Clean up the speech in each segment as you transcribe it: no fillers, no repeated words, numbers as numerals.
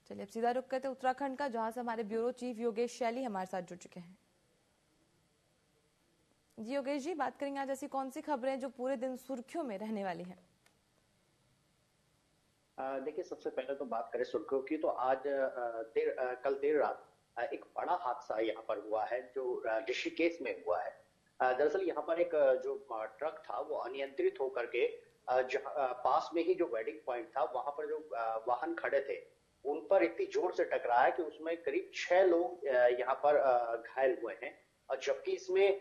चलिए अब सीधा रुख करते उत्तराखंड का, जहां से हमारे ब्यूरो चीफ योगेश शैली हमारे साथ जुड़ चुके हैं। जी योगेश जी, बात करेंगे आज ऐसी कौन सी खबरें जो पूरे दिन सुर्खियों में रहने वाली हैं? देखिए, सबसे पहले तो बात करें सुर्खियों की, तो आज कल देर रात एक बड़ा हादसा यहाँ पर हुआ है जो ऋषिकेश में हुआ है। दरअसल यहाँ पर एक जो ट्रक था वो अनियंत्रित होकर के पास में ही जो वेडिंग पॉइंट था वहां पर जो वाहन खड़े थे उन पर इतनी जोर से टकराया कि उसमें करीब 6 लोग यहाँ पर घायल हुए हैं। और जबकि इसमें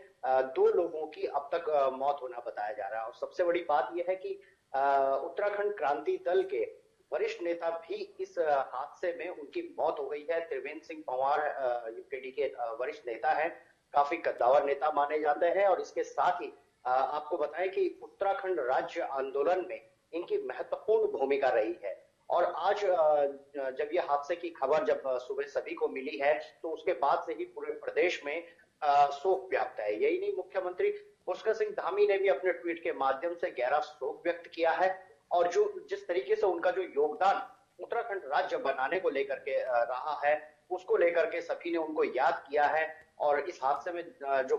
2 लोगों की अब तक मौत होना बताया जा रहा है। और सबसे बड़ी बात यह है कि उत्तराखंड क्रांति दल के वरिष्ठ नेता भी इस हादसे में उनकी मौत हो गई है। त्रिवेंद्र सिंह पंवार यूकेडी के वरिष्ठ नेता हैं, काफी कद्दावर नेता माने जाते हैं। और इसके साथ ही आपको बताएं कि उत्तराखंड राज्य आंदोलन में इनकी महत्वपूर्ण भूमिका रही है। और आज जब ये हादसे की खबर जब सुबह सभी को मिली है तो उसके बाद से ही पूरे प्रदेश में शोक व्याप्त है। यही नहीं, मुख्यमंत्री पुष्कर सिंह धामी ने भी अपने ट्वीट के माध्यम से गहरा शोक व्यक्त किया है। और जो जिस तरीके से उनका जो योगदान उत्तराखंड राज्य बनाने को लेकर के रहा है उसको लेकर के सभी ने उनको याद किया है। और इस हादसे में जो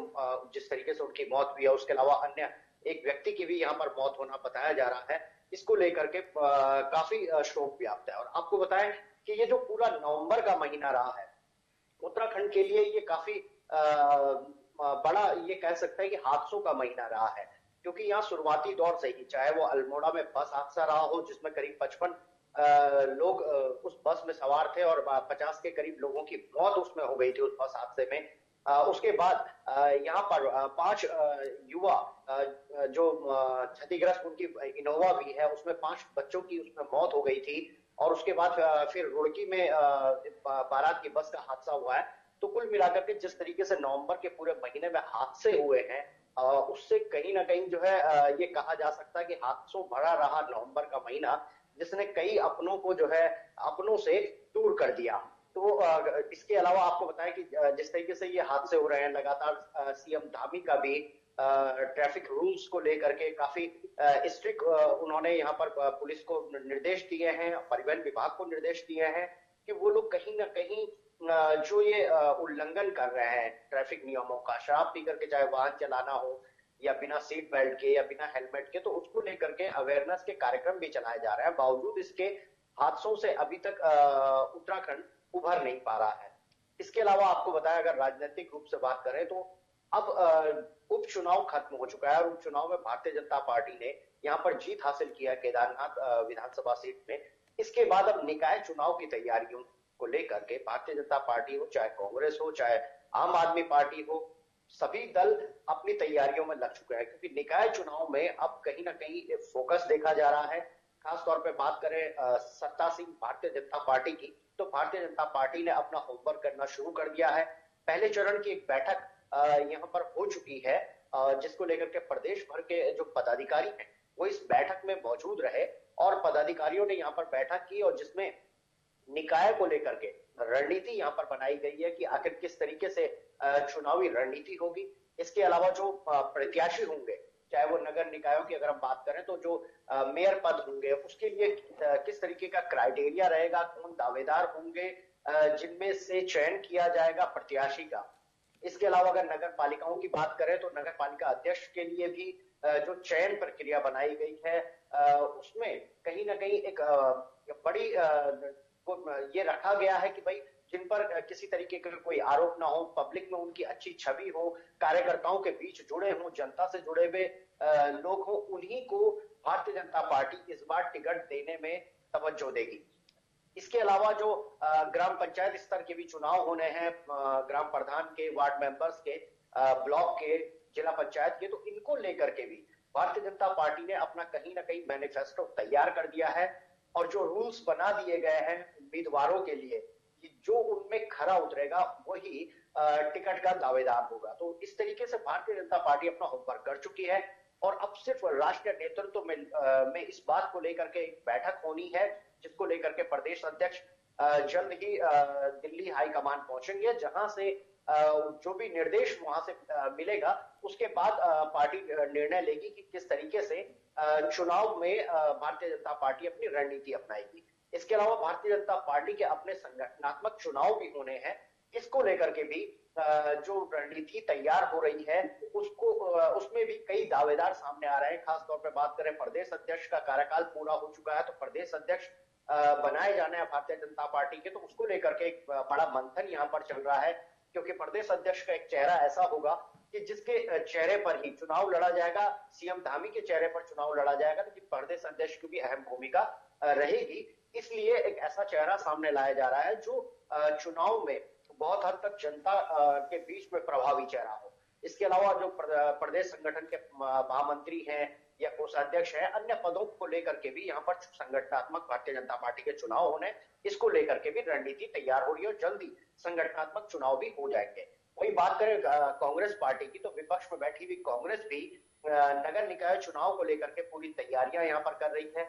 जिस तरीके से उनकी मौत हुई है उसके अलावा अन्य एक व्यक्ति की भी यहाँ पर मौत होना बताया जा रहा है। इसको लेकर के काफी शोक व्याप्त है। और आपको बताएं कि ये जो पूरा नवंबर का महीना रहा है उत्तराखंड के लिए ये काफी बड़ा ये कह सकते हैं कि हादसों का महीना रहा है। क्योंकि यहाँ शुरुआती दौर से ही, चाहे वो अल्मोड़ा में बस हादसा रहा हो जिसमें करीब 55 लोग उस बस में सवार थे और 50 के करीब लोगों की मौत उसमें हो गई थी उस बस हादसे में। उसके बाद यहाँ पर 5 युवा जो क्षतिग्रस्त, उनकी इनोवा भी है उसमें 5 बच्चों की उसमें मौत हो गई थी। और उसके बाद फिर रुड़की में बारात की बस का हादसा हुआ है। तो कुल मिलाकर के जिस तरीके से नवंबर के पूरे महीने में हादसे हुए हैं उससे कहीं ना कहीं जो है ये कहा जा सकता है कि हादसों भरा रहा नवंबर का महीना, जिसने कई अपनों को जो है अपनों से दूर कर दिया। तो इसके अलावा आपको बताएं कि जिस तरीके से ये हादसे हो रहे हैं, लगातार सीएम धामी का भी ट्रैफिक रूल्स को लेकर के काफी स्ट्रिक्ट उन्होंने यहाँ पर पुलिस को निर्देश दिए हैं, परिवहन विभाग को निर्देश दिए हैं कि वो लोग कहीं ना कहीं जो ये उल्लंघन कर रहे हैं ट्रैफिक नियमों का, शराब पी करके चाहे वाहन चलाना हो या बिना सीट बेल्ट के या बिना हेलमेट के, तो उसको लेकर के अवेयरनेस के कार्यक्रम भी चलाए जा रहे हैं। बावजूद इसके हादसों से अभी तक उत्तराखंड उभर नहीं पा रहा है। इसके अलावा आपको बताया, अगर राजनीतिक रूप से बात करें तो अब उपचुनाव खत्म हो चुका है और उपचुनाव में भारतीय जनता पार्टी ने यहाँ पर जीत हासिल किया केदारनाथ विधानसभा सीट में। इसके बाद अब निकाय चुनाव की तैयारियों को लेकर के भारतीय जनता पार्टी हो, चाहे कांग्रेस हो, चाहे आम आदमी पार्टी हो, सभी दल अपनी तैयारियों में लग चुके हैं। क्योंकि निकाय चुनाव में अब कहीं ना कहीं फोकस देखा जा रहा है। खासतौर पर बात करें सत्तासीन भारतीय जनता पार्टी की, तो भारतीय जनता पार्टी ने अपना होमवर्क करना शुरू कर दिया है। पहले चरण की एक बैठक यहाँ पर हो चुकी है जिसको लेकर के प्रदेश भर के जो पदाधिकारी हैं वो इस बैठक में मौजूद रहे। और पदाधिकारियों ने यहाँ पर बैठक की और जिसमें निकाय को लेकर के रणनीति यहाँ पर बनाई गई है कि आखिर किस तरीके से चुनावी रणनीति होगी। इसके अलावा जो प्रत्याशी होंगे, चाहे वो नगर निकायों की अगर हम बात करें तो जो मेयर पद होंगे उसके लिए किस तरीके का क्राइटेरिया रहेगा, कौन दावेदार होंगे जिनमें से चयन किया जाएगा प्रत्याशी का। इसके अलावा अगर नगर पालिकाओं की बात करें तो नगर पालिका अध्यक्ष के लिए भी जो चयन प्रक्रिया बनाई गई है उसमें कहीं ना कहीं एक बड़ी ये रखा गया है कि भाई जिन पर किसी तरीके का कोई आरोप ना हो, पब्लिक में उनकी अच्छी छवि हो, कार्यकर्ताओं के बीच जुड़े हों, जनता से जुड़े हुए लोग हों, उन्हीं को भारतीय जनता पार्टी इस बार टिकट देने में तवज्जो देगी। इसके अलावा जो ग्राम पंचायत स्तर के भी चुनाव होने हैं, ग्राम प्रधान के, वार्ड मेंबर्स के, ब्लॉक के, जिला पंचायत के, तो इनको लेकर के भी भारतीय जनता पार्टी ने अपना कहीं ना कहीं मैनिफेस्टो तैयार कर दिया है। और जो रूल्स बना दिए गए हैं उम्मीदवारों के लिए कि जो उनमें खरा उतरेगा वही टिकट का दावेदार होगा। तो इस तरीके से भारतीय जनता पार्टी अपना होमवर्क कर चुकी है और अब सिर्फ राष्ट्रीय नेतृत्व में इस बात को लेकर के एक बैठक होनी है जिसको लेकर के प्रदेश अध्यक्ष जल्द ही दिल्ली हाईकमान पहुंचेंगे, जहां से जो भी निर्देश वहां से मिलेगा उसके बाद पार्टी निर्णय लेगी कि किस तरीके से चुनाव में भारतीय जनता पार्टी अपनी रणनीति अपनाएगी। इसके अलावा भारतीय जनता पार्टी के अपने संगठनात्मक चुनाव भी होने हैं, इसको लेकर के भी जो रणनीति तैयार हो रही है उसको उसमें भी कई दावेदार सामने आ रहे हैं। खासतौर पर बात करें, प्रदेश अध्यक्ष का कार्यकाल पूरा हो चुका है, तो प्रदेश अध्यक्ष बनाए जाने हैं भारतीय जनता पार्टी के, तो उसको लेकर के एक बड़ा मंथन यहाँ पर चल रहा है, क्योंकि प्रदेश अध्यक्ष का एक चेहरा ऐसा होगा कि जिसके चेहरे पर ही चुनाव लड़ा जाएगा, सीएम धामी के चेहरे पर चुनाव लड़ा जाएगा, लेकिन प्रदेश अध्यक्ष की भी अहम भूमिका रहेगी। इसलिए एक ऐसा चेहरा सामने लाया जा रहा है जो चुनाव में बहुत हद तक जनता के बीच में प्रभावी चेहरा हो। इसके अलावा जो प्रदेश संगठन के महामंत्री हैं या कोषाध्यक्ष हैं, अन्य पदों को लेकर के भी यहाँ पर संगठनात्मक भारतीय जनता पार्टी के चुनाव होने, इसको लेकर के भी रणनीति तैयार हो रही है और जल्दी संगठनात्मक चुनाव भी हो जाएंगे। वही बात करें कांग्रेस पार्टी की, तो विपक्ष में बैठी हुई कांग्रेस भी नगर निकाय चुनाव को लेकर के पूरी तैयारियां यहाँ पर कर रही है।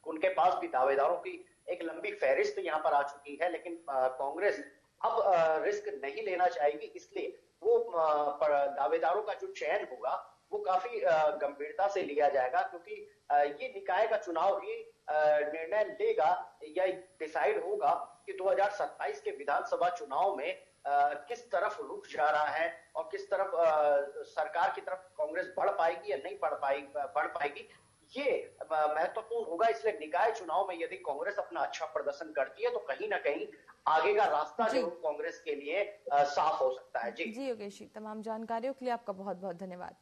उनके पास भी दावेदारों की एक लंबी फहरिस्त यहाँ पर आ चुकी है, लेकिन कांग्रेस अब रिस्क नहीं लेना चाहेगी, इसलिए वो दावेदारों का जो चयन होगा वो काफी गंभीरता से लिया जाएगा, क्योंकि ये निकाय का चुनाव ही निर्णय लेगा या डिसाइड होगा कि 2027 के विधानसभा चुनाव में किस तरफ रुख जा रहा है और किस तरफ सरकार की तरफ कांग्रेस बढ़ पाएगी या नहीं बढ़ पाएगी, ये महत्वपूर्ण होगा। इसलिए निकाय चुनाव में यदि कांग्रेस अपना अच्छा प्रदर्शन करती है तो कहीं ना कहीं आगे का रास्ता जो कांग्रेस के लिए साफ हो सकता है। जी योगेश जी, तमाम जानकारियों के लिए आपका बहुत बहुत धन्यवाद।